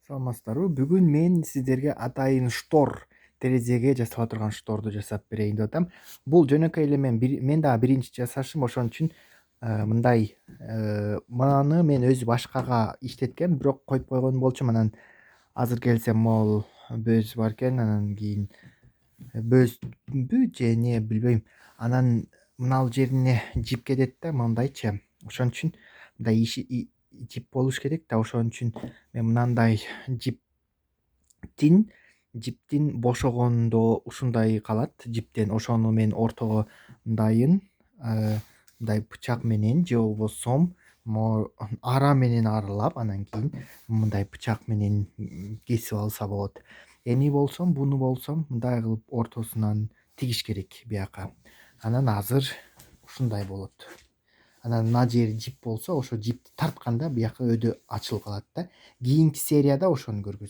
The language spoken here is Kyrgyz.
Саламатсыздарбы? Бүгүн мен сиздерге атайын штор, терезеге жасап турган шторду жасап берейин деп атам. Бул жөнөкөй эле мен дагы биринчи жасашым, ошон үчүн мындай мынаны мен өзү башкага иштеткем, бирок коюп койгон болчумун. Анан азыр келсем могул бөөз бар экен, анан кийин бөөзбү же эмне билбейм. Анан мына жерине жип кетет да, мындайчы. Ошон үчүн мындай жип болуш керек да, ошон үчүн мен мынандай жиптин бошогондо ушундай калат жиптен. Ошону мен ортого мындайын мындай бычак менен же болбосо ара менен аралап, анан кийин мындай бычак менен кесип алса болот. Эми болсом, буну болсом мындай кылып ортосунан тигиш керек бияка. Анан азыр ушундай болот. Анан мына жери жип болсо, ошо жипти тартканда бияка өдө ачылып калат да. Кийинки серияда ошону көргүзөм.